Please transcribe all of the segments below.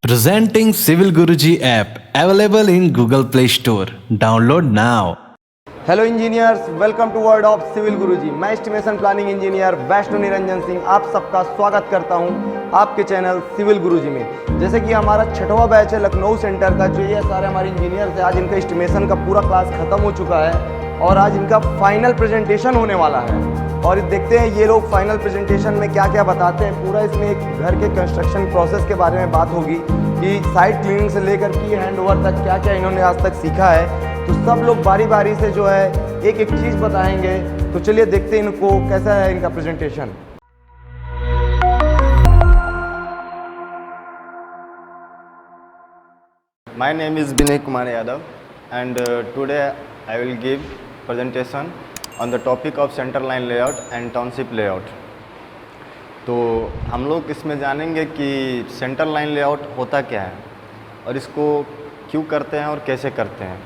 Presenting Civil Guruji app available in Google Play Store. Download now. Hello engineers, welcome to world of civil Guruji. मैं estimation planning engineer Vaishno Niranjan Singh आप सबका स्वागत करता हूं आपके चैनल सिविल गुरुजी में। जैसे कि हमारा 6वां बैच है लखनऊ सेंटर का, जो ये सारे हमारे इंजीनियर्स हैं, आज इनका एस्टिमेशन का पूरा क्लास ख़त्म हो चुका है और आज इनका फाइनल प्रेजेंटेशन होने वाला है। और देखते हैं ये लोग फाइनल प्रेजेंटेशन में क्या क्या बताते हैं। पूरा इसमें एक घर के कंस्ट्रक्शन प्रोसेस के बारे में बात होगी कि साइट क्लीनिंग से लेकर की हैंड ओवर तक क्या क्या इन्होंने आज तक सीखा है। तो सब लोग बारी बारी से जो है एक एक चीज़ बताएंगे। तो चलिए देखते हैं इनको कैसा है इनका presentation. My name is Vinay Kumar Yadav and today I will give presentation on the topic of center line layout and township layout। तो हम लोग इसमें जानेंगे कि सेंटर लाइन लेआउट होता क्या है और इसको क्यों करते हैं और कैसे करते हैं।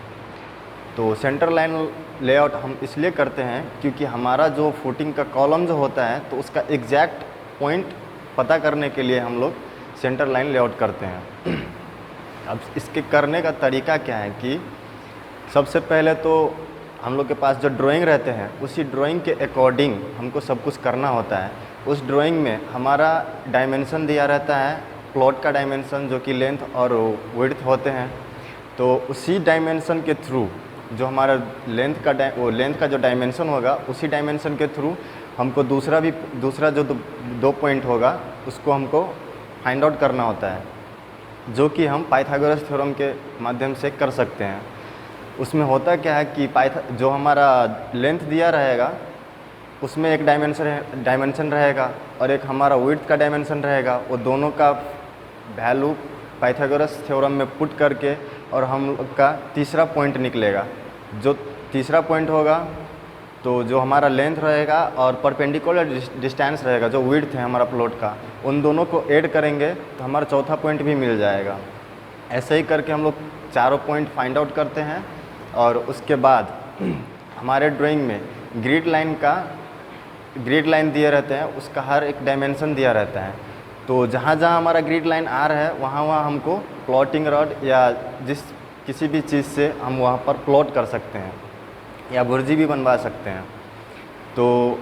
तो सेंटर लाइन लेआउट हम इसलिए करते हैं क्योंकि हमारा जो फुटिंग का कॉलम जो होता है तो उसका एग्जैक्ट पॉइंट पता करने के लिए हम लोग सेंटर लाइन लेआउट करते हैं। अब इसके करने का तरीका क्या है कि सबसे पहले तो हम लोग के पास जो ड्राइंग रहते हैं उसी ड्राइंग के अकॉर्डिंग हमको सब कुछ करना होता है। उस ड्राइंग में हमारा डायमेंशन दिया रहता है, प्लॉट का डायमेंशन जो कि लेंथ और विड्थ होते हैं। तो उसी डायमेंशन के थ्रू जो हमारा लेंथ का जो डायमेंशन होगा उसी डायमेंशन के थ्रू हमको दूसरा जो दो पॉइंट होगा उसको हमको फाइंड आउट करना होता है, जो कि हम पाइथागोरस थ्योरम के माध्यम से कर सकते हैं। उसमें होता क्या है कि जो हमारा लेंथ दिया रहेगा उसमें एक डायमेंशन रहेगा और एक हमारा विड्थ का डायमेंशन रहेगा। वो दोनों का वैल्यू पाइथागोरस थ्योरम में पुट करके और हम लोग का तीसरा पॉइंट निकलेगा। जो तीसरा पॉइंट होगा तो जो हमारा लेंथ रहेगा और परपेंडिकुलर डिस्टेंस रहेगा जो विड्थ है हमारा प्लॉट का, उन दोनों को ऐड करेंगे तो हमारा चौथा पॉइंट भी मिल जाएगा। ऐसे ही करके हम लोग चारों पॉइंट फाइंड आउट करते हैं और उसके बाद हमारे ड्राइंग में ग्रिड लाइन दिए रहते हैं, उसका हर एक डायमेंशन दिया रहता है। तो जहाँ जहाँ हमारा ग्रिड लाइन आ रहा है वहाँ हमको प्लॉटिंग रॉड या किसी भी चीज़ से हम वहाँ पर प्लॉट कर सकते हैं या बुर्जी भी बनवा सकते हैं। तो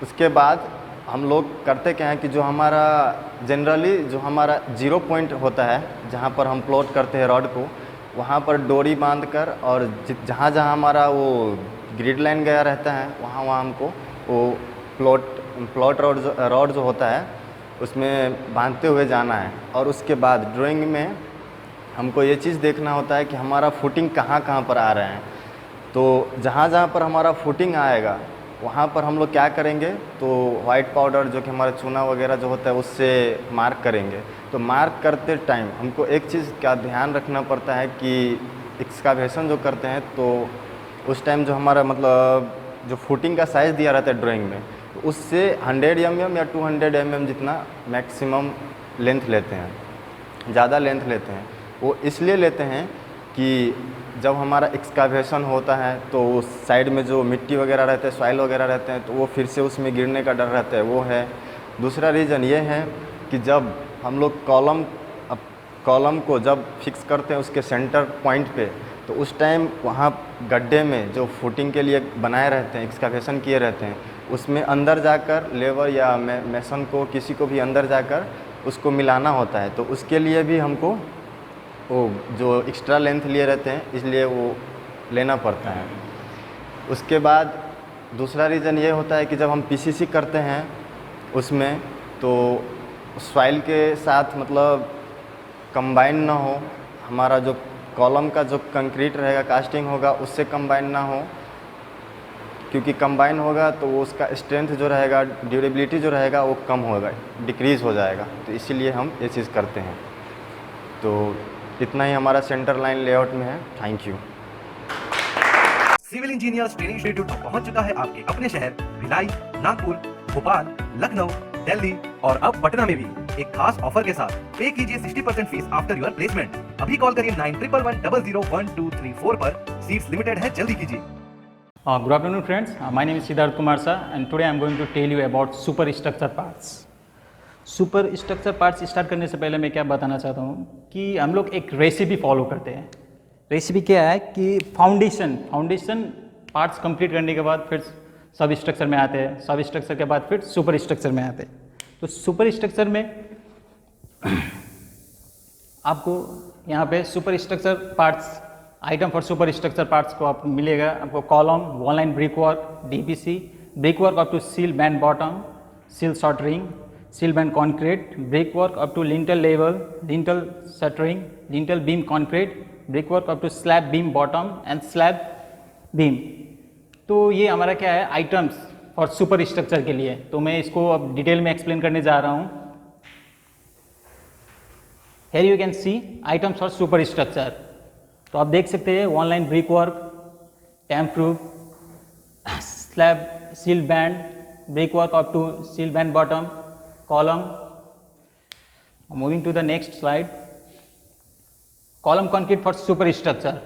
उसके बाद हम लोग करते क्या है कि जो हमारा जनरली जो हमारा 0 पॉइंट होता है जहाँ पर हम प्लॉट करते हैं रॉड को, वहाँ पर डोरी बांध कर और जहाँ जहाँ हमारा वो ग्रिड लाइन गया रहता है वहाँ हमको वो प्लॉट रॉड जो होता है उसमें बांधते हुए जाना है। और उसके बाद ड्राइंग में हमको ये चीज़ देखना होता है कि हमारा फुटिंग कहाँ कहाँ पर आ रहे हैं। तो जहाँ जहाँ पर हमारा फुटिंग आएगा वहाँ पर हम लोग क्या करेंगे तो वाइट पाउडर जो कि हमारा चूना वगैरह जो होता है उससे मार्क करेंगे। तो मार्क करते टाइम हमको एक चीज़ का ध्यान रखना पड़ता है कि एक्सकावेशन जो करते हैं तो उस टाइम जो हमारा मतलब जो फुटिंग का साइज़ दिया रहता है ड्राइंग में, तो उससे 100 mm या 200 mm जितना मैक्सिमम लेंथ लेते हैं, ज़्यादा लेंथ लेते हैं। वो इसलिए लेते हैं कि जब हमारा एक्सकावेशन होता है तो उस साइड में जो मिट्टी वगैरह रहते हैं, सॉइल वगैरह रहते हैं, तो वो फिर से उसमें गिरने का डर रहता है, वो है। दूसरा रीज़न ये है कि जब हम लोग कॉलम को जब फिक्स करते हैं उसके सेंटर पॉइंट पे, तो उस टाइम वहाँ गड्ढे में जो फुटिंग के लिए बनाए रहते हैं, एक्सकावेशन किए रहते हैं, उसमें अंदर जाकर लेबर या मेसन को किसी को भी अंदर जाकर उसको मिलाना होता है। तो उसके लिए भी हमको वो जो एक्स्ट्रा लेंथ लिए रहते हैं इसलिए वो लेना पड़ता है। उसके बाद दूसरा रीज़न ये होता है कि जब हम पीसीसी करते हैं उसमें तो सॉइल के साथ मतलब कंबाइन ना हो, हमारा जो कॉलम का जो कंक्रीट रहेगा, कास्टिंग होगा, उससे कंबाइन ना हो, क्योंकि कंबाइन होगा तो वो उसका स्ट्रेंथ जो रहेगा, ड्यूरेबिलिटी जो रहेगा वो कम होगा, डिक्रीज़ हो जाएगा। तो इसीलिए हम ये चीज़ करते हैं। तो इतना ही हमारा सेंटर लाइन लेआउट में है। Thank you. Civil engineers training institute पहुंच चुका है आपके अपने शहर भिलाई, नागपुर, भोपाल, लखनऊ, दिल्ली और अब पटना में भी एक खास ऑफर के साथ। पे कीजिए 60% फीस आफ्टर योर प्लेसमेंट। अभी कॉल करिए 9111001234 पर। सीट्स लिमिटेड है, जल्दी कीजिए। Good afternoon friends, my name is Siddharth Kumar Sir and today I am going to tell you about superstructure parts. Super structure parts start करने से पहले मैं क्या बताना चाहता हूँ कि हम लोग एक रेसिपी फॉलो करते हैं। रेसिपी क्या है कि फाउंडेशन पार्ट्स कंप्लीट करने के बाद फिर सब स्ट्रक्चर में आते हैं, सब स्ट्रक्चर के बाद फिर सुपर स्ट्रक्चर में आते हैं। तो सुपर स्ट्रक्चर में आपको यहाँ पे super structure parts, item for super structure parts को आपको मिलेगा। आपको column, wall line brick work, DPC, brick work up to sill band bottom, sill shuttering, sill band concrete, brick work up to lintel level, lintel shuttering, lintel beam concrete, brick work up to slab beam bottom and slab beam. तो ये हमारा क्या है, items for super structure के लिए। तो मैं इसको अब डिटेल में एक्सप्लेन करने जा रहा हूँ। Here you can see items for super structure। तो आप देख सकते हैं one line brick work, damp proof, slab sill band, brick work up to sill band bottom, column. Moving to the next slide, column concrete for super structure.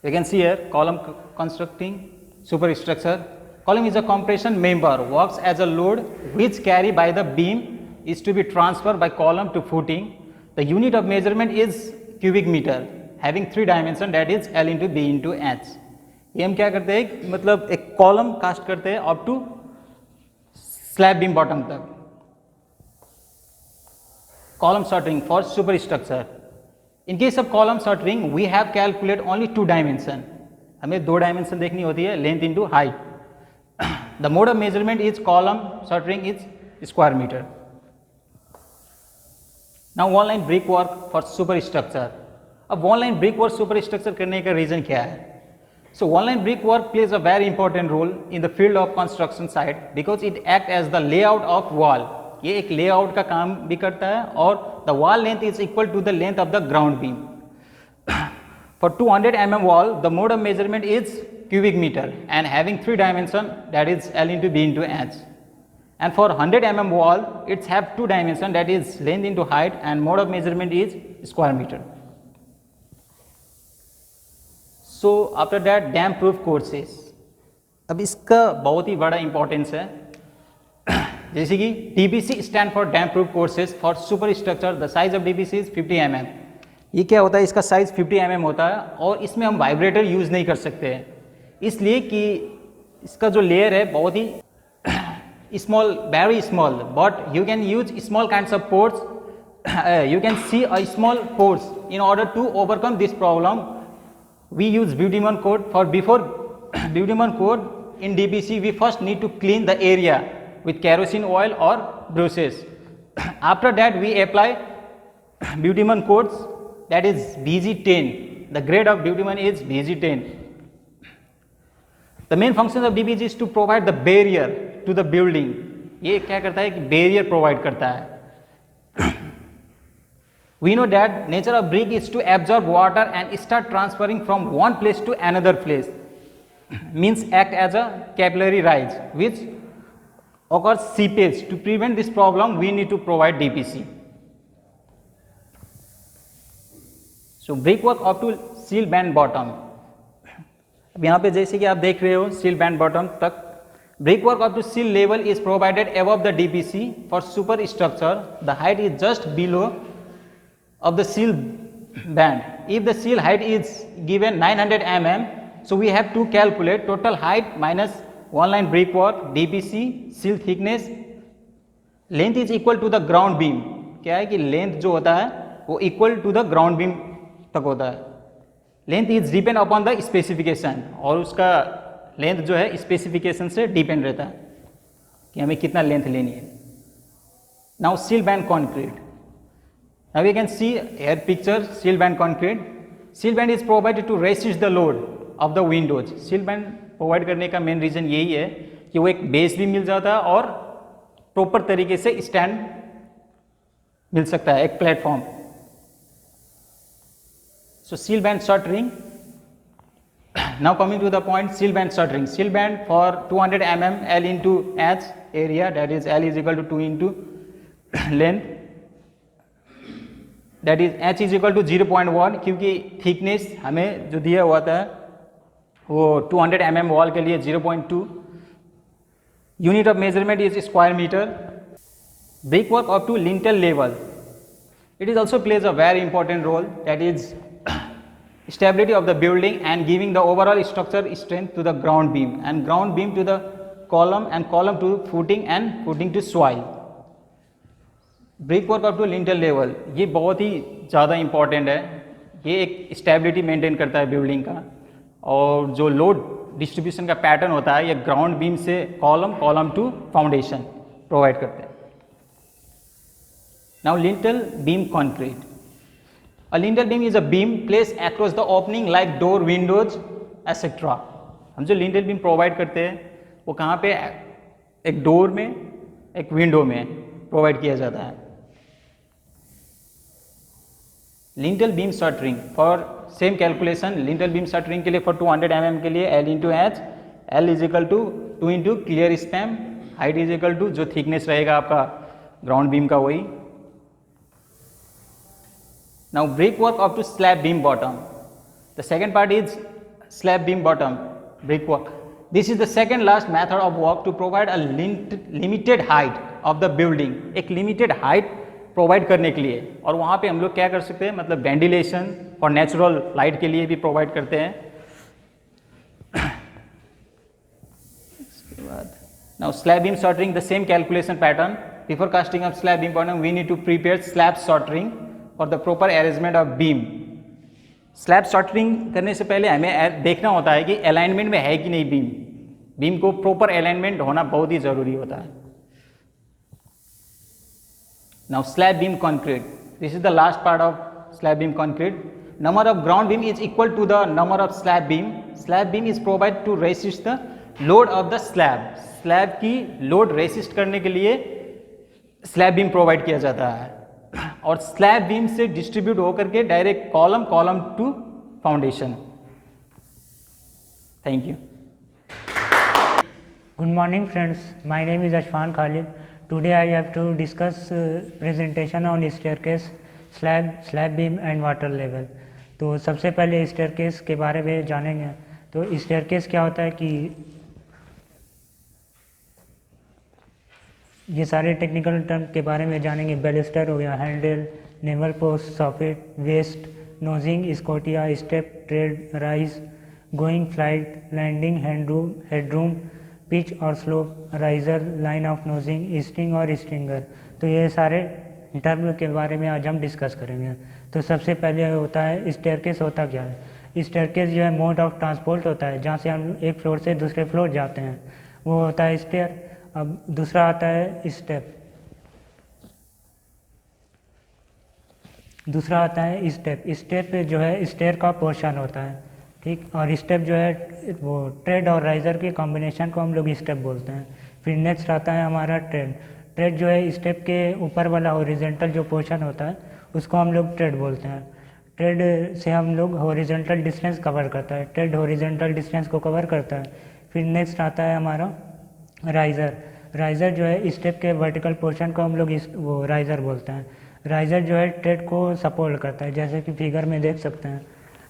You can see here column constructing super structure. Column is a compression member, works as a load which carry by the beam is to be transferred by column to footing. The unit of measurement is cubic meter, having 3 dimension, that is L into B into H. ये हम क्या करते हैं, मतलब एक column cast करते हैं up to slab beam bottom तक। Column shuttering for super structure. In case of column shuttering we have calculate only 2 dimension. हमें 2 डायमेंशन देखनी होती है, length into height. The mode of measurement is column shuttering is square metre. Now one line brick work for super structure. अब one line brick work super structure करने का reason क्या है? So one line brick work pledge a very important role in the field of construction site because it act as the layout of wall. ये एक layout का काम भी करता है और the wall length is equal to the length of the ground beam. For 200 mm wall, the mode of measurement is cubic meter and having 3 dimension, that is L into B into H. And for 100 mm wall, it's have 2 dimension, that is length into height, and mode of measurement is square meter. So after that, dam proof courses. अब इसका बहुत ही बड़ा importance है। जैसे कि DBC stand for dam proof courses for super structure. The size of DBC is 50 mm. ये क्या होता है, इसका साइज 50 mm होता है और इसमें हम वाइब्रेटर यूज़ नहीं कर सकते हैं, इसलिए कि इसका जो लेयर है बहुत ही small, very small, but you can use small kinds of pores, you can see a small pores. In order to overcome this problem we use bitumen coat. For before bitumen coat in DBC we first need to clean the area with kerosene oil or brushes. After that we apply bitumen codes, that is BG10. The grade of bitumen is BG10. The main function of DBG is to provide the barrier to the building. ये क्या करता है कि barrier provide करता है। We know that nature of brick is to absorb water and start transferring from one place to another place. Means act as a capillary rise which occurs seepage. To prevent this problem, we need to provide DPC. So brick work up to seal band bottom. अब यहाँ पे जैसे कि आप देख रहे हो seal band bottom तक, brick work up to seal level is provided above the DPC for super structure. The height is just below of the seal band. If the seal height is given 900 mm, so we have to calculate total height minus one line brick work, DPC, seal thickness, length is equal to the ground beam. क्या है कि length जो होता है वो equal to the ground beam तक होता है। Length is depend upon the specification, और उसका लेंथ जो है स्पेसिफिकेशन से डिपेंड रहता है कि हमें कितना लेंथ लेनी है। Now sill band concrete. Now we can see here picture sill band concrete. Sill band is provided to resist the load of the windows. Sill band provide करने का मेन रीजन यही है कि वो एक बेस भी मिल जाता है और प्रॉपर तरीके से स्टैंड मिल सकता है, एक platform. So seal band shuttering. Now coming to the point, seal band shuttering. Seal band for 200 mm L into H area, that is L is equal to 2 into length, that is H is equal to 0.1, क्योंकि thickness हमें जो दिया हुआ था वो 200 mm wall के लिए 0.2. Unit of measurement is square meter. brickwork up to lintel level. It is also plays a very important role, that is stability of the building and giving the overall structure strength to the ground beam and ground beam to the column and column to footing and footing to soil. Brick work up to lintel level, ये बहुत ही ज़्यादा important है। ये एक stability maintain करता है building का, और जो लोड डिस्ट्रीब्यूशन का पैटर्न होता है ये ग्राउंड बीम से कॉलम टू फाउंडेशन प्रोवाइड करते हैं। Now lintel beam concrete, a lintel beam is a beam place across the opening like door, Windows etcetera. हम जो लिंटल बीम प्रोवाइड करते हैं वो कहाँ पे, एक डोर में, एक विंडो में प्रोवाइड किया जाता है। Lintel beam shuttering, for same calculation lintel beam shuttering के लिए फॉर 200 mm के लिए L into H, L is equal to 2 into clear span, height is equal to जो थिकनेस रहेगा आपका ग्राउंड बीम का वही। Now brick work up to slab beam bottom, the second part is slab beam bottom brick work. This is the second last method of work to provide a limited height of the building, एक limited height provide करने के लिए। और वहाँ पे हम लोग क्या कर सकते हैं, मतलब वेंटिलेशन और नेचुरल लाइट के लिए भी प्रोवाइड करते हैं। इसके बाद now slab beam shuttering, the same calculation pattern. Before casting of slab beam bottom we need to prepare slab shuttering for the proper arrangement of beam. Slab shuttering करने से पहले हमें देखना होता है कि अलाइनमेंट में है कि नहीं बीम। बीम को प्रॉपर अलाइनमेंट होना बहुत ही ज़रूरी होता है। Now slab beam concrete, this is the last part of slab beam concrete. Number of ground beam is equal to the number of slab beam. Slab beam is provided to resist the load of the slab. Slab की load resist करने के लिए slab beam provide किया जाता है, और slab beam से distribute होकर के direct column to foundation. Thank you. Good morning friends, my name is Ashfan Khalid. Today I have to discuss presentation on staircase, slab beam and water level. तो सबसे पहले staircase के बारे में जानेंगे। तो staircase क्या होता है कि ये सारे टेक्निकल टर्म के बारे में जानेंगे। बैलिस्टर हो गया, handle, newel post, socket, waist, nosing, scotia, step, tread, rise, going, flight, landing, headroom, pitch और slope, riser, line of nosing, string और स्ट्रिंगर। तो ये सारे टर्म के बारे में आज हम डिस्कस करेंगे। तो सबसे पहले होता है स्टेयरकेस। होता क्या है? स्टेयरकेस जो है मोड ऑफ ट्रांसपोर्ट होता है, जहाँ से हम एक फ्लोर से दूसरे फ्लोर जाते हैं, वो होता है स्टेयर। अब दूसरा आता है स्टेप। दूसरा आता है स्टेप। स्टेप जो है स्टेयर का पोर्शन होता है, ठीक। और स्टेप जो है वो ट्रेड और राइजर के कॉम्बिनेशन को हम लोग स्टेप बोलते हैं। फिर नेक्स्ट आता है हमारा ट्रेड। ट्रेड जो है स्टेप के ऊपर वाला हॉरिजॉन्टल जो पोर्शन होता है उसको हम लोग ट्रेड बोलते हैं। ट्रेड से हम लोग हॉरिजॉन्टल डिस्टेंस कवर करता है, ट्रेड हॉरिजॉन्टल डिस्टेंस को कवर करता है। फिर नेक्स्ट आता है हमारा राइज़र। राइज़र जो है स्टेप के वर्टिकल पोर्शन को हम लोग वो राइज़र बोलते हैं। राइज़र जो है ट्रेड को सपोर्ट करता है, जैसे कि फिगर में देख सकते हैं।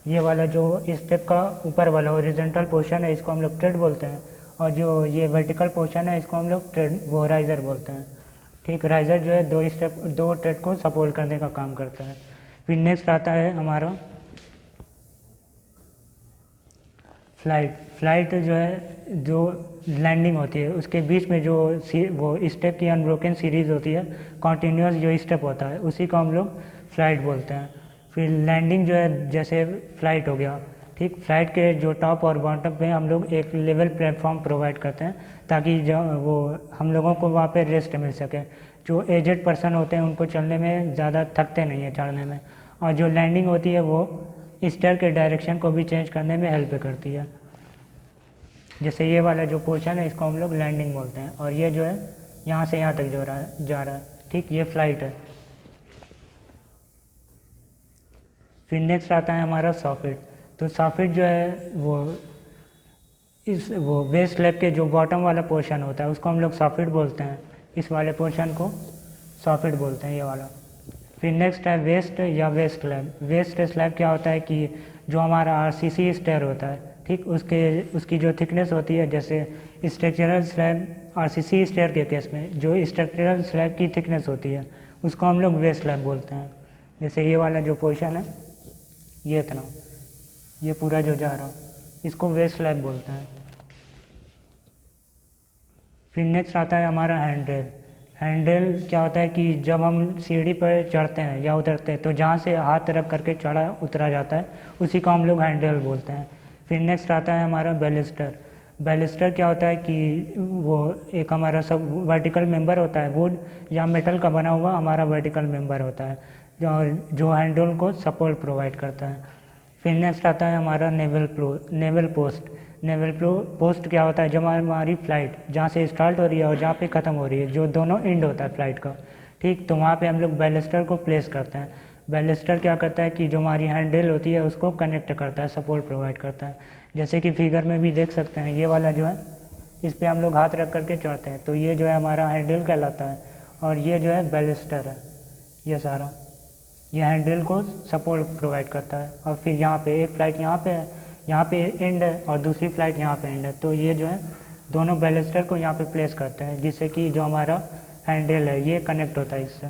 ये वाला जो स्टेप का ऊपर वाला हॉरिजॉन्टल पोर्शन है इसको हम लोग ट्रेड बोलते हैं, और जो ये वर्टिकल पोर्शन है इसको हम लोग ट्रेड वो राइज़र बोलते हैं, ठीक। राइज़र जो है दो ट्रेड को सपोर्ट करने का काम करता है। फिर नेक्स्ट आता है हमारा फ्लाइट। फ्लाइट जो है जो लैंडिंग होती है उसके बीच में जो वो स्टेप की अनब्रोकन सीरीज़ होती है, कॉन्टीन्यूस जो स्टेप होता है उसी को हम लोग फ्लाइट बोलते हैं। फिर लैंडिंग जो है जैसे फ्लाइट हो गया, ठीक। फ्लाइट के जो टॉप और बॉटम पे हम लोग एक लेवल प्लेटफॉर्म प्रोवाइड करते हैं ताकि जो वो हम लोगों को वहाँ पे रेस्ट मिल सके। जो एजेड पर्सन होते हैं उनको चलने में ज़्यादा थकते नहीं है चढ़ने में। और जो लैंडिंग होती है वो स्टेयर के डायरेक्शन को भी चेंज करने में हेल्प करती है। जैसे ये वाला जो पोर्शन है इसको हम लोग लैंडिंग बोलते हैं, और ये जो है यहाँ से यहाँ तक जा रहा है, ठीक। ये फ्लाइट है। फिर नेक्स्ट आता है हमारा सॉकेट। तो सॉकेट जो है वो बेस स्लैब के जो बॉटम वाला पोर्शन होता है उसको हम लोग सॉकेट बोलते हैं। इस वाले पोर्शन को सॉकेट बोलते हैं, ये वाला। फिर नेक्स्ट है वेस्ट या वेस्ट स्लैब। वेस्ट स्लैब क्या होता है कि जो हमारा आरसीसी स्टेयर होता है, ठीक, उसकी जो थिकनेस होती है, जैसे स्ट्रक्चरल स्लैब आरसीसी स्टेयर के केस में जो स्ट्रक्चरल स्लैब की थिकनेस होती है उसको हम लोग बेस स्लैब बोलते हैं। जैसे ये वाला जो पोर्शन है, ये इतना, ये पूरा जो जा रहा इसको बेस स्लैब बोलते हैं। फिर नेक्स्ट आता है हमारा हैंडरेल। हैंडरेल क्या होता है कि जब हम सीढ़ी पर चढ़ते हैं या उतरते हैं तो जहाँ से हाथ रख करके चढ़ा उतरा जाता है उसी को हम लोग हैंडरेल बोलते हैं। फिर नेक्स्ट आता है हमारा बैलिस्टर। बैलिस्टर क्या होता है कि वो एक हमारा सब वर्टिकल मेंबर होता है, वुड या मेटल का बना हुआ हमारा वर्टिकल मेंबर होता है जो हैंडरेल को सपोर्ट प्रोवाइड करता है। फिर नेक्स्ट आता है हमारा नेवल पोस्ट। नेवल पोस्ट क्या होता है, जब हमारी फ्लाइट जहाँ से स्टार्ट हो रही है और जहाँ पे ख़त्म हो रही है, जो दोनों एंड होता है फ्लाइट का, ठीक, तो वहाँ पे हम लोग बैलिस्टर को प्लेस करते हैं। बैलिस्टर क्या करता है कि जो हमारी हैंडल होती है उसको कनेक्ट करता है, सपोर्ट प्रोवाइड करता है। जैसे कि फिगर में भी देख सकते हैं, ये वाला जो है इस पर हम लोग हाथ रख करके चढ़ते हैं तो ये जो है हमारा हैंडल कहलाता है, और ये जो है बैलिस्टर है, ये सारा ये हैंडल को सपोर्ट प्रोवाइड करता है। और फिर यहाँ पे एक फ्लाइट यहाँ पे एंड है और दूसरी फ्लाइट यहाँ पे एंड है, तो ये जो है दोनों बैलिस्टर को यहाँ पे प्लेस करते हैं जिससे कि जो हमारा हैंडल है ये कनेक्ट होता है इससे।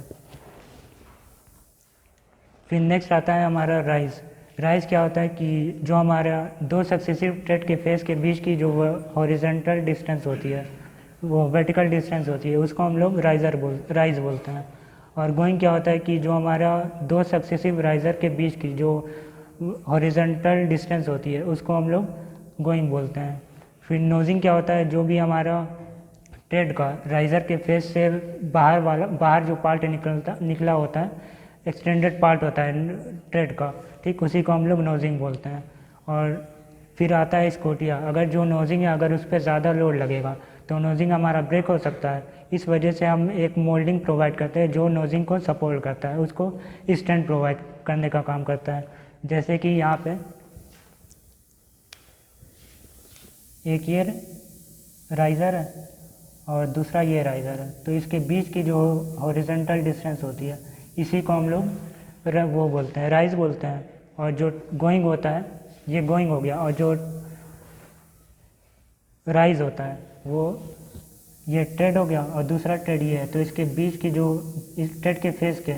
फिर नेक्स्ट आता है हमारा राइज। राइज क्या होता है कि जो हमारा दो सक्सेसिव ट्रेड के फेस के बीच की जो हॉरिजॉन्टल डिस्टेंस होती है, वो वर्टिकल डिस्टेंस होती है, उसको हम लोग राइज बोलते हैं। और गोइंग क्या होता है कि जो हमारा दो सक्सेसिव राइज़र के बीच की जो हॉरिजॉन्टल डिस्टेंस होती है उसको हम लोग गोइंग बोलते हैं। फिर नोजिंग क्या होता है, जो भी हमारा ट्रेड का राइज़र के फेस से बाहर जो पार्ट निकला होता है, एक्सटेंडेड पार्ट होता है ट्रेड का, ठीक, उसी को हम लोग नोजिंग बोलते हैं। और फिर आता है स्कोटिया। अगर जो नोजिंग है अगर उस पर ज़्यादा लोड लगेगा तो नोजिंग हमारा ब्रेक हो सकता है। इस वजह से हम एक मोल्डिंग प्रोवाइड करते हैं जो नोजिंग को सपोर्ट करता है, उसको स्टैंड प्रोवाइड करने का काम करता है। जैसे कि यहाँ पे एक ये राइज़र है और दूसरा ये राइज़र है, तो इसके बीच की जो हॉरिजॉन्टल डिस्टेंस होती है इसी को हम लोग वो बोलते हैं, राइज बोलते हैं। और जो गोइंग होता है ये गोइंग हो गया, और जो राइज होता है वो ये ट्रेड हो गया और दूसरा ट्रेड ये है। तो इसके बीच की जो इस ट्रेड के फेस के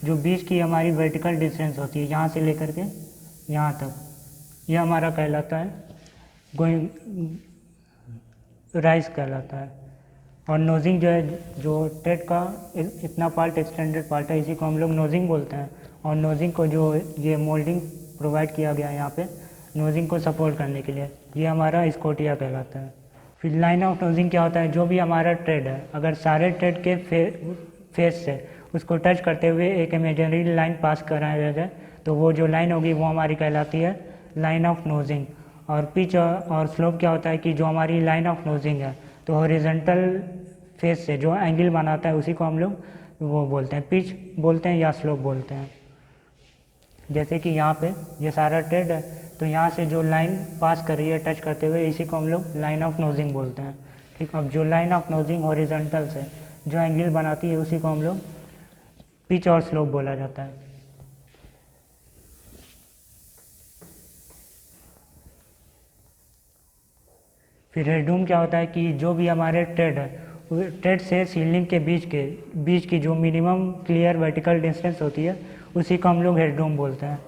जो बीच की हमारी वर्टिकल डिस्टेंस होती है यहाँ से लेकर के यहाँ तक, ये हमारा कहलाता है गोइंग, राइज कहलाता है। और नोजिंग जो है, जो ट्रेड का इतना पार्ट एक्सटेंडेड पार्ट है, इसी को हम लोग नोजिंग बोलते हैं। और नोजिंग को जो ये मोल्डिंग प्रोवाइड किया गया है यहाँ पे नोजिंग को सपोर्ट करने के लिए, ये हमारा स्कोटिया कहलाता है। फिर लाइन ऑफ नोजिंग क्या होता है, जो भी हमारा ट्रेड है अगर सारे ट्रेड के फेस से उसको टच करते हुए एक इमेजिनरी लाइन पास कराया जाए तो वो जो लाइन होगी वो हमारी कहलाती है लाइन ऑफ नोजिंग। और पिच और स्लोप क्या होता है कि जो हमारी लाइन ऑफ नोजिंग है तो हॉरिजॉन्टल फेस से जो एंगल बनाता है उसी को हम लोग वो बोलते हैं, पिच बोलते हैं या स्लोप बोलते हैं। जैसे कि यहाँ पे ये सारा ट्रेड है तो यहाँ से जो लाइन पास कर रही है टच करते हुए इसी को हम लोग लाइन ऑफ नोजिंग बोलते हैं, ठीक। अब जो लाइन ऑफ नोजिंग हॉरिजॉन्टल से जो एंगल बनाती है उसी को हम लोग पिच और स्लोप बोला जाता है। फिर हेडरूम क्या होता है कि जो भी हमारे ट्रेड है ट्रेड से सीलिंग के बीच की जो मिनिमम क्लियर वर्टिकल डिस्टेंस होती है उसी को हम लोग हेडरूम बोलते हैं।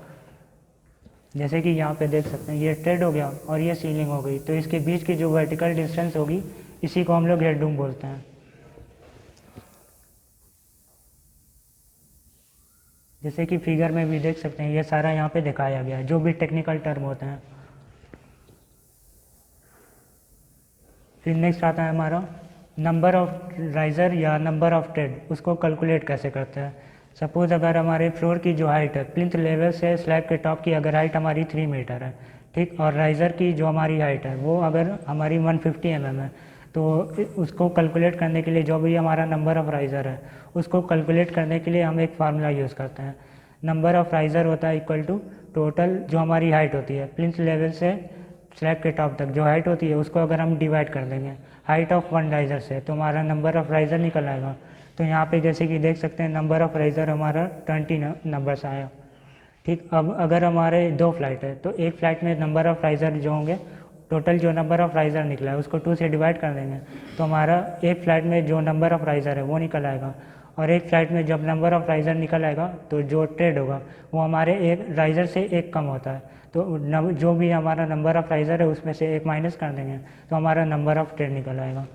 जैसे कि यहाँ पे देख सकते हैं ये ट्रेड हो गया और ये सीलिंग हो गई, तो इसके बीच की जो वर्टिकल डिस्टेंस होगी इसी को हम लोग हेडरूम बोलते हैं। जैसे कि फिगर में भी देख सकते हैं ये सारा यहाँ पे दिखाया गया है जो भी टेक्निकल टर्म होते हैं। फिर नेक्स्ट आता है हमारा नंबर ऑफ राइज़र या नंबर ऑफ ट्रेड, उसको कैलकुलेट कैसे करते हैं। सपोज़ अगर हमारे फ्लोर की जो हाइट है प्लिंथ लेवल से स्लैब के टॉप की अगर हाइट हमारी 3 मीटर है, ठीक, और राइज़र की जो हमारी हाइट है वो अगर हमारी 150 mm है, तो उसको कैलकुलेट करने के लिए जो भी हमारा नंबर ऑफ़ राइज़र है उसको कैलकुलेट करने के लिए हम एक फार्मूला यूज़ करते हैं। नंबर ऑफ़ राइज़र होता है इक्वल टू टोटल जो हमारी हाइट होती है प्लिंथ लेवल से स्लैब के टॉप तक जो हाइट होती है उसको अगर हम डिवाइड कर देंगे हाइट ऑफ वन राइज़र से तो हमारा नंबर ऑफ़ राइज़र निकल आएगा। तो यहाँ पे जैसे कि देख सकते हैं नंबर ऑफ़ राइज़र हमारा 20 नंबर से आया, ठीक। अब अगर हमारे 2 फ्लाइट है तो एक फ़्लाइट में नंबर ऑफ़ राइज़र जो होंगे टोटल जो नंबर ऑफ राइज़र निकला है उसको 2 से डिवाइड कर देंगे तो हमारा एक फ्लाइट में जो नंबर ऑफ राइज़र है वो निकल आएगा, और एक फ्लाइट में जब नंबर ऑफ राइज़र निकल आएगा तो जो ट्रेड होगा वो हमारे एक राइज़र से एक कम होता है, तो जो भी हमारा नंबर ऑफ राइज़र है उसमें से एक माइनस कर देंगे तो हमारा नंबर ऑफ ट्रेड निकल आएगा।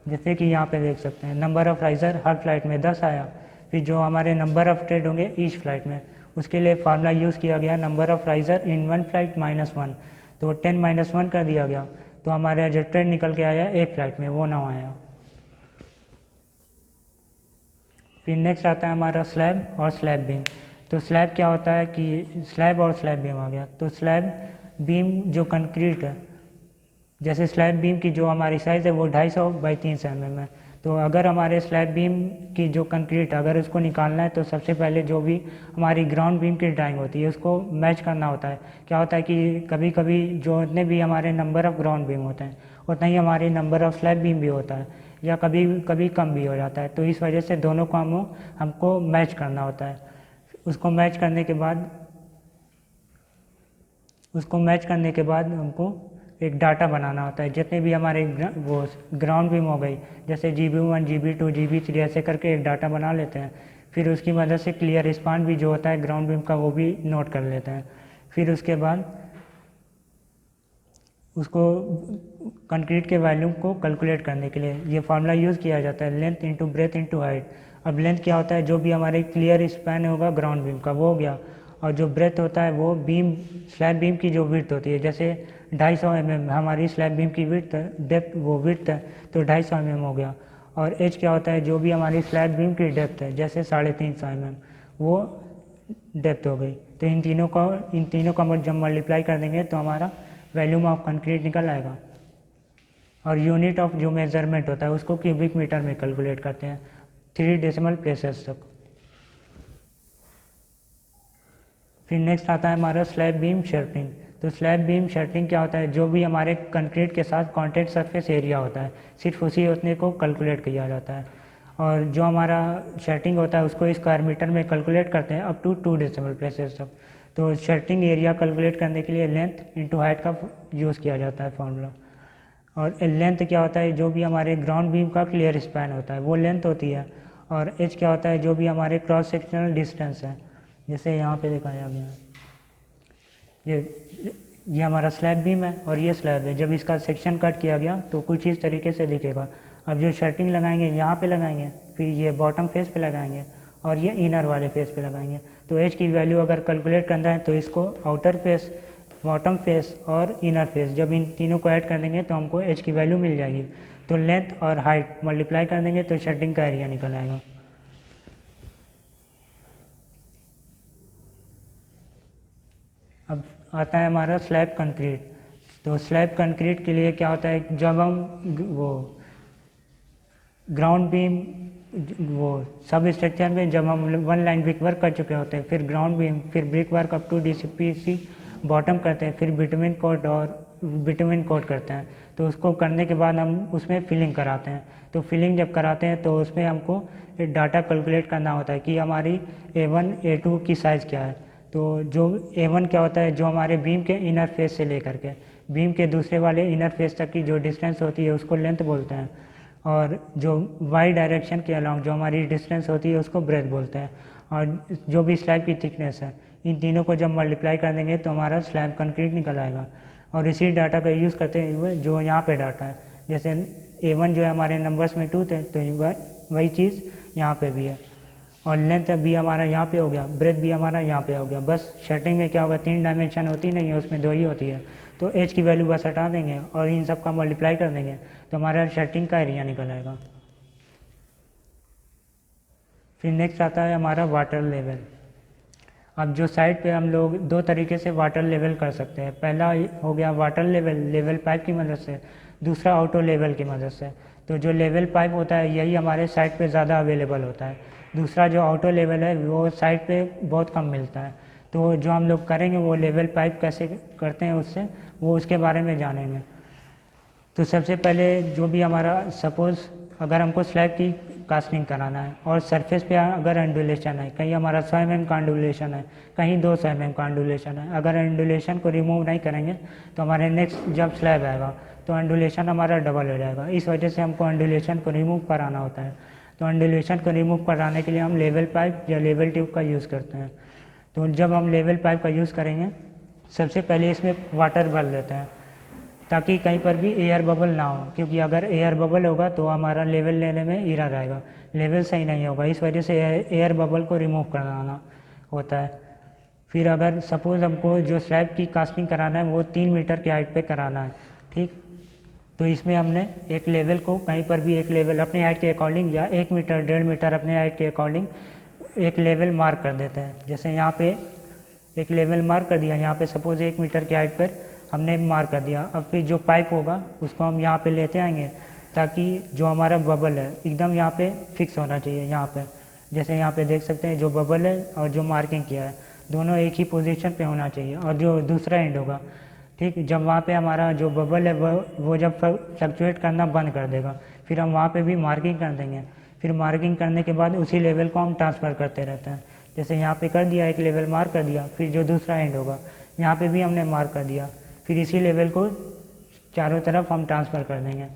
जैसे कि यहाँ पे देख सकते हैं number of riser her flight में 10 आया, फिर जो हमारे नंबर ऑफ ट्रेड होंगे ईच फ्लाइट में उसके लिए फार्मूला यूज़ किया गया number of riser in one flight -1, तो 10 - 1 कर दिया गया तो हमारे जो ट्रेड निकल के आया एक फ्लाइट में वो 9 आया। फिर नेक्स्ट आता है हमारा स्लैब और स्लैब बीम। तो स्लैब क्या होता है कि स्लैब और स्लैब बीम आ गया। तो स्लैब बीम जो कंक्रीट है, जैसे स्लैब बीम की जो हमारी साइज़ है वो 250 बाई 300 mm है। तो अगर हमारे स्लैब बीम की जो कंक्रीट अगर उसको निकालना है तो सबसे पहले जो भी हमारी ग्राउंड बीम की ड्राइंग होती है उसको मैच करना होता है। क्या होता है कि कभी कभी जो इतने भी हमारे नंबर ऑफ़ ग्राउंड बीम होते हैं उतना ही हमारे नंबर ऑफ़ स्लैब बीम भी होता है, या कभी कभी कम भी हो जाता है। तो इस वजह से दोनों को हमको मैच करना होता है। उसको मैच करने के बाद हमको एक डाटा बनाना होता है। जितने भी हमारे वो ग्राउंड बीम हो गई, जैसे GB1, GB2, GB3 ऐसे करके एक डाटा बना लेते हैं। फिर उसकी मदद से क्लियर स्पान भी जो होता है ग्राउंड बीम का वो भी नोट कर लेते हैं। फिर उसके बाद उसको कंक्रीट के वैल्यूम को कैलकुलेट करने के लिए ये फार्मूला यूज़ किया जाता है, length into breadth into height. अब लेंथ क्या होता है, जो भी हमारे क्लियर स्पैन होगा ग्राउंड बीम का वो हो गया, और जो ब्रेथ होता है वो बीम स्लैब बीम की जो विड्थ होती है, जैसे 250 mm हमारी स्लैब बीम की विड्थ डेप्थ वो विड्थ है तो 250 mm हो गया। और एज क्या होता है, जो भी हमारी स्लैब बीम की डेप्थ है जैसे 350 mm वो डेप्थ हो गई। तो इन तीनों का जब मल्टीप्लाई कर देंगे तो हमारा वैल्यूम ऑफ कंक्रीट निकल आएगा। और यूनिट ऑफ जो मेजरमेंट होता है उसको क्यूबिक मीटर में कैलकुलेट करते हैं 3 डेसिमल प्लेसेस तक। फिर नेक्स्ट आता है हमारा स्लैब बीम शर्टिंग। तो स्लैब बीम शर्टिंग क्या होता है, जो भी हमारे कंक्रीट के साथ कॉन्टैक्ट सरफेस एरिया होता है सिर्फ उतने को कैलकुलेट किया जाता है। और जो हमारा शर्टिंग होता है उसको स्क्वायर मीटर में कैलकुलेट करते हैं अप टू 2 डेसिमल प्लेसेस तक। तो शर्टिंग एरिया कैलकुलेट करने के लिए लेंथ इंटू हाइट का यूज़ किया जाता है फॉर्मूला। और लेंथ क्या होता है, जो भी हमारे ग्राउंड बीम का क्लियर स्पैन होता है वो लेंथ होती है। और एच क्या होता है, जो भी हमारे क्रॉस सेक्शनल डिस्टेंस है, जैसे यहाँ पे दिखाया गया है ये हमारा स्लैब बीम है और ये स्लैब है। जब इसका सेक्शन कट किया गया तो कुछ इस तरीके से दिखेगा। अब जो शर्टिंग लगाएंगे यहाँ पे लगाएंगे, फिर ये बॉटम फेस पे लगाएंगे और ये इनर वाले फेस पे लगाएंगे। तो एच की वैल्यू अगर कैलकुलेट करना है तो इसको आउटर फेस, बॉटम फेस और इनर फेस जब इन तीनों को ऐड कर देंगे तो हमको एच की वैल्यू मिल जाएगी। तो लेंथ और हाइट मल्टीप्लाई कर देंगे तो शर्टिंग का एरिया निकल आएगा। अब आता है हमारा स्लैब कंक्रीट। तो स्लैब कंक्रीट के लिए क्या होता है, जब हम वो ग्राउंड बीम वो सब स्ट्रक्चर में जब हम 1 लाइन ब्रिक वर्क कर चुके होते हैं, फिर ग्राउंड बीम, फिर brick work up to DCPC bottom करते हैं, फिर बिटुमिन कोट करते हैं। तो उसको करने के बाद हम उसमें फिलिंग कराते हैं। तो फिलिंग जब कराते हैं तो उसमें हमको डाटा कैलकुलेट करना होता है कि हमारी A1 A2 की साइज़ क्या है। तो जो A1 क्या होता है, जो हमारे बीम के इनर फेस से लेकर के बीम के दूसरे वाले इनर फेस तक की जो डिस्टेंस होती है उसको लेंथ बोलते हैं। और जो वाई डायरेक्शन के अलॉन्ग जो हमारी डिस्टेंस होती है उसको ब्रेथ बोलते हैं। और जो भी स्लैब की थिकनेस है, इन तीनों को जब मल्टीप्लाई कर देंगे तो हमारा स्लैब कंक्रीट निकल आएगा। और इसी डाटा का यूज़ करते हुए जो यहाँ पे डाटा है, जैसे A1 जो है हमारे नंबर्स में 2 थे, तो वही चीज़ यहाँ पे भी है। और लेंथ भी हमारा यहाँ पे हो गया, ब्रेथ भी हमारा यहाँ पे हो गया। बस शर्टिंग में क्या होगा, 3 डायमेंशन होती नहीं है, उसमें 2 ही होती है। तो एच की वैल्यू बस हटा देंगे और इन सब का मल्टीप्लाई कर देंगे तो हमारा शर्टिंग का एरिया निकल आएगा। फिर नेक्स्ट आता है हमारा वाटर लेवल। अब जो साइड पे हम लोग 2 तरीके से वाटर लेवल कर सकते हैं। पहला हो गया वाटर लेवल पाइप की मदद से, दूसरा ऑटो लेवल की मदद से। तो जो लेवल पाइप होता है यही हमारे साइड पे ज़्यादा अवेलेबल होता है। दूसरा जो ऑटो लेवल है वो साइड पे बहुत कम मिलता है। तो जो हम लोग करेंगे वो लेवल पाइप कैसे करते हैं उससे वो उसके बारे में जानेंगे। तो सबसे पहले जो भी हमारा सपोज़ अगर हमको स्लैब की कास्टिंग कराना है और सरफेस पे अगर एंडुलेशन है, कहीं हमारा 100 mm का एंडुलेशन है, कहीं 200 mm का एंडुलेशन है, अगर एंडुलेशन को रिमूव नहीं करेंगे तो हमारे नेक्स्ट जब स्लैब आएगा तो एंडुलेशन हमारा डबल हो जाएगा। इस वजह से हमको एंडुलेशन को रिमूव कराना होता है। तो एंडुलेशन को रिमूव कराने के लिए हम लेवल पाइप या लेवल ट्यूब का यूज़ करते हैं। तो जब हम लेवल पाइप का यूज़ करेंगे, सबसे पहले इसमें वाटर भर लेते हैं ताकि कहीं पर भी एयर बबल ना हो, क्योंकि अगर एयर बबल होगा तो हमारा लेवल लेने में एरर आएगा, लेवल सही नहीं होगा। इस वजह से एयर बबल को रिमूव कराना होता है। फिर अगर सपोज़ हमको जो स्लैब की कास्टिंग कराना है वो 3 मीटर की हाइट पे कराना है, ठीक, तो इसमें हमने एक लेवल को कहीं पर भी एक लेवल अपने हाइट के अकॉर्डिंग या 1 मीटर 1.5 मीटर अपने हाइट के अकॉर्डिंग एक लेवल मार्क कर देते हैं। जैसे यहाँ पे एक लेवल मार्क कर दिया, यहाँ पे सपोज़ 1 मीटर की हाइट पर हमने मार्क कर दिया। अब फिर जो पाइप होगा उसको हम यहाँ पे लेते आएंगे ताकि जो हमारा बबल है एकदम यहाँ पे फिक्स होना चाहिए। यहाँ पे जैसे यहाँ पे देख सकते हैं जो बबल है और जो मार्किंग किया है दोनों एक ही पोजीशन पे होना चाहिए। और जो दूसरा एंड होगा, ठीक, जब वहाँ पे हमारा जो बबल है वो जब फ्लक्चुएट करना बंद कर देगा, फिर हम वहाँ पे भी मार्किंग कर देंगे। फिर मार्किंग करने के बाद उसी लेवल को हम ट्रांसफ़र करते रहते हैं। जैसे यहाँ पे कर दिया, एक लेवल मार्क कर दिया, फिर जो दूसरा एंड होगा यहाँ पे भी हमने मार्क कर दिया, फिर इसी लेवल को चारों तरफ हम ट्रांसफ़र कर देंगे,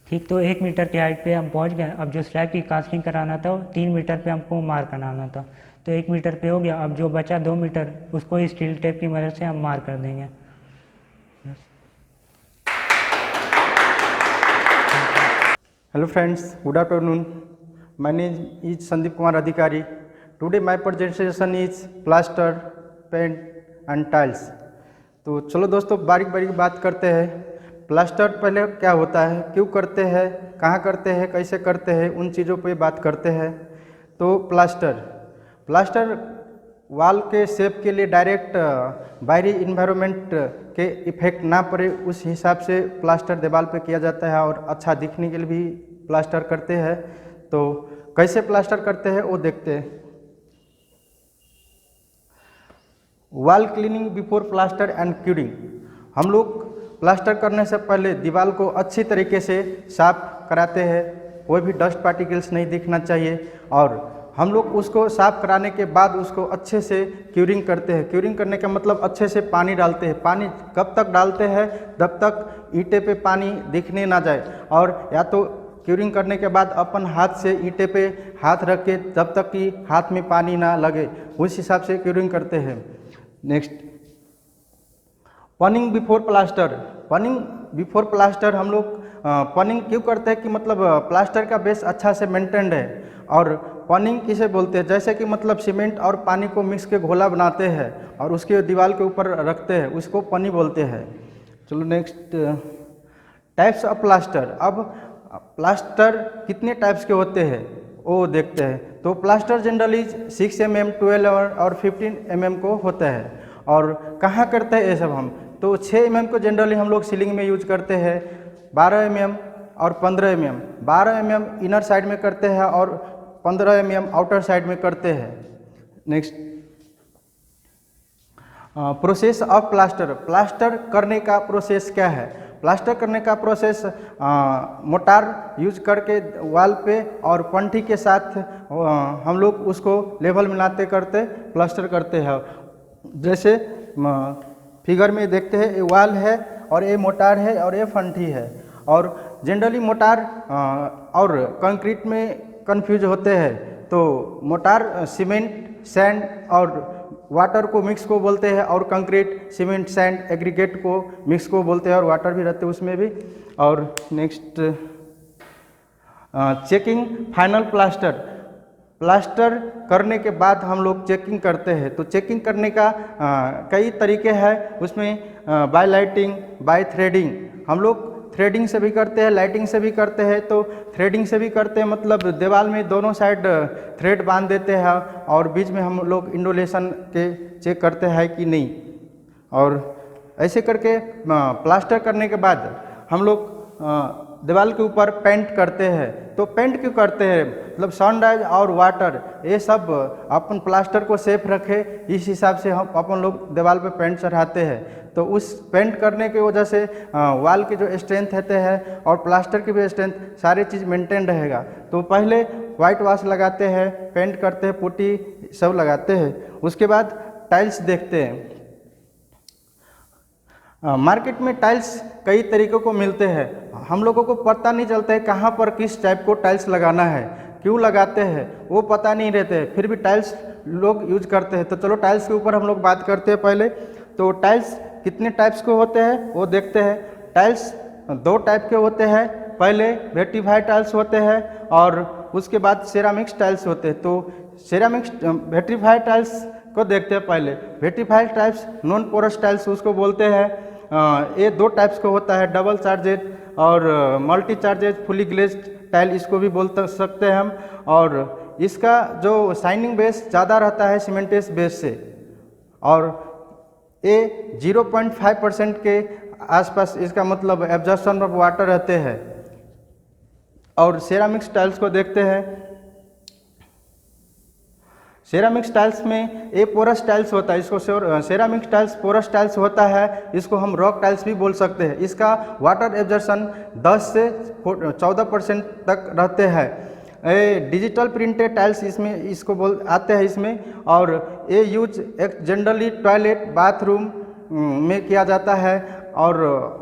ठीक। तो 1 मीटर की हाइट पे हम पहुँच गए। अब जो स्लैब की कास्टिंग कराना था 3 मीटर पे हमको मार्क कराना था, तो 1 मीटर पे हो गया। अब जो बचा 2 मीटर उसको स्टील टेप की मदद से हम मार्क कर देंगे। Hello friends, good afternoon. My name is Sandeep Kumar Adhikari. Today my presentation is plaster, paint and tiles. तो चलो दोस्तों बारीक बारीक बात करते हैं। प्लास्टर पहले क्या होता है, क्यों करते हैं, कहाँ करते हैं, कैसे करते हैं, उन चीज़ों पे बात करते हैं। तो प्लास्टर वॉल के शेप के लिए डायरेक्ट बाहरी इन्वायरमेंट के इफेक्ट ना पड़े उस हिसाब से प्लास्टर दीवार पे किया जाता है और अच्छा दिखने के लिए भी प्लास्टर करते हैं। तो कैसे प्लास्टर करते हैं वो देखते हैं। Wall cleaning before plaster and curing. हम लोग प्लास्टर करने से पहले दीवार को अच्छी तरीके से साफ कराते हैं, कोई भी डस्ट पार्टिकल्स नहीं दिखना चाहिए। और हम लोग उसको साफ कराने के बाद उसको अच्छे से क्यूरिंग करते हैं। क्यूरिंग करने का मतलब अच्छे से पानी डालते हैं। पानी कब तक डालते हैं, जब तक ईंटे पे पानी दिखने ना जाए, और या तो क्यूरिंग करने के बाद अपन हाथ से ईंटे पे हाथ रख के जब तक कि हाथ में पानी ना लगे उस हिसाब से क्यूरिंग करते हैं। नेक्स्ट, पनिंग बिफोर प्लास्टर। पनिंग बिफोर प्लास्टर हम लोग पनिंग क्यों करते हैं कि मतलब प्लास्टर का बेस अच्छा से मेंटेन्ड है। और पनिंग किसे बोलते हैं, जैसे कि मतलब सीमेंट और पानी को मिक्स के घोला बनाते हैं और उसके दीवार के ऊपर रखते हैं, उसको पनी बोलते हैं। चलो नेक्स्ट, टाइप्स ऑफ प्लास्टर। अब प्लास्टर कितने टाइप्स के होते हैं वो देखते हैं। तो प्लास्टर जनरली 6 mm, 12 और 15 mm को होता है। और कहाँ करते हैं ये सब हम, तो 6 mm को जनरली हम लोग सीलिंग में यूज करते हैं, 12 mm और 15 mm। 12 mm इनर साइड में करते हैं और 15 mm आउटर साइड में करते हैं। Next, process of plaster. Plaster करने का प्रोसेस क्या है। प्लास्टर करने का प्रोसेस मोटार यूज करके वॉल पे और पंठी के साथ हम लोग उसको लेवल मिलाते करते प्लास्टर करते हैं। जैसे फिगर में देखते हैं, ये वॉल है और ये मोटार है और ये फंठी है। और जनरली मोटार और कंक्रीट में कंफ्यूज होते हैं। तो मोटार सीमेंट, सैंड और वाटर को मिक्स को बोलते हैं, और कंक्रीट सीमेंट, सैंड, एग्रीगेट को मिक्स को बोलते हैं, और वाटर भी रहते हैं उसमें भी। और next, checking final plaster. Plaster करने के बाद हम लोग चेकिंग करते हैं। तो चेकिंग करने का कई तरीके हैं उसमें, बाय लाइटिंग, बाय थ्रेडिंग। हम लोग थ्रेडिंग से भी करते हैं, लाइटिंग से भी करते हैं। तो थ्रेडिंग से भी करते हैं मतलब दीवार में दोनों साइड थ्रेड बांध देते हैं और बीच में हम लोग इंडोलेशन के चेक करते हैं कि नहीं। और ऐसे करके प्लास्टर करने के बाद हम लोग दीवार के ऊपर पेंट करते हैं। तो पेंट क्यों करते हैं, मतलब सनराइज और वाटर ये सब अपन प्लास्टर को सेफ रखे, इस हिसाब से हम अपन लोग दीवार पे पेंट चढ़ाते हैं। तो उस पेंट करने की वजह से वॉल की जो स्ट्रेंथ रहते हैं और प्लास्टर की भी स्ट्रेंथ सारी चीज़ मेंटेन रहेगा। तो पहले वाइट वॉश लगाते हैं, पेंट करते हैं, पुट्टी सब लगाते हैं, उसके बाद टाइल्स देखते हैं। मार्केट में टाइल्स कई तरीक़ों को मिलते हैं, हम लोगों को पता नहीं चलता है कहाँ पर किस टाइप को टाइल्स लगाना है, क्यों लगाते हैं वो पता नहीं रहते, फिर भी टाइल्स लोग यूज करते हैं। तो चलो टाइल्स के ऊपर हम लोग बात करते हैं पहले। तो टाइल्स कितने टाइप्स के होते हैं वो देखते हैं। टाइल्स दो टाइप के होते हैं, पहले वेटिफाइड टाइल्स होते हैं और उसके बाद सेरामिक्स टाइल्स होते हैं। तो सेरामिक्स वेटिफाइड टाइल्स को देखते हैं पहले। वेटिफाइड टाइल्स नॉन पोरस टाइल्स उसको बोलते हैं। ये दो टाइप्स का होता है, डबल चार्जेड और multi charged fully glazed tile इसको भी बोल सकते हैं हम। और इसका जो शाइनिंग बेस ज़्यादा रहता है सीमेंटेस बेस से, और ये 0.5% के आसपास इसका मतलब एब्जॉर्प्शन ऑफ वाटर रहते हैं। और सेरामिक्स टाइल्स को देखते हैं। सेरामिक्स टाइल्स में ये पोरस टाइल्स होता है, इसको सेरामिक्स टाइल्स पोरस टाइल्स होता है, इसको हम रॉक टाइल्स भी बोल सकते हैं। इसका वाटर एब्जॉर्प्शन 10 से 14% तक रहते हैं। डिजिटल प्रिंटेड टाइल्स इसमें इसको आते हैं इसमें, और ये यूज एक जनरली टॉयलेट बाथरूम में किया जाता है और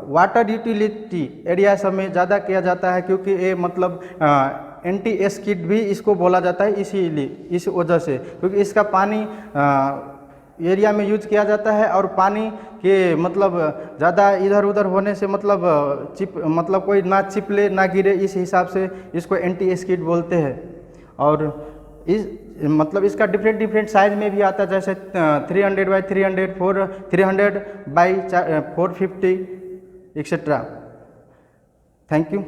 वाटर यूटिलिटी एरिया सब में ज़्यादा किया जाता है, क्योंकि ये मतलब एंटी एस्किड भी इसको बोला जाता है इसीलिए, इस वजह से, क्योंकि इसका पानी एरिया में यूज किया जाता है और पानी के मतलब ज़्यादा इधर उधर होने से मतलब कोई ना चिपले ना गिरे, इस हिसाब से इसको एंटी एस्किड बोलते हैं। और इस मतलब इसका डिफरेंट साइज में भी आता है, जैसे 300 by 300, 300 by 450 etcetera. Thank you.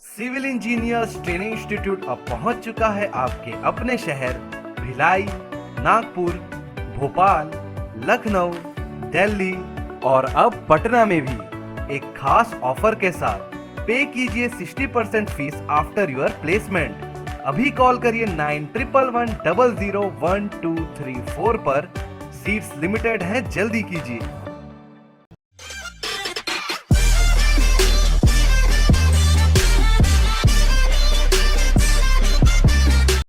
Civil engineers training institute अब पहुंच चुका है आपके अपने शहर भिलाई, नागपुर, भोपाल, लखनऊ, दिल्ली और अब पटना में भी एक खास ऑफर के साथ। पे कीजिए 60% फीस आफ्टर योर प्लेसमेंट। अभी कॉल करिए 9111001234 पर। सीट्स लिमिटेड हैं, जल्दी कीजिए।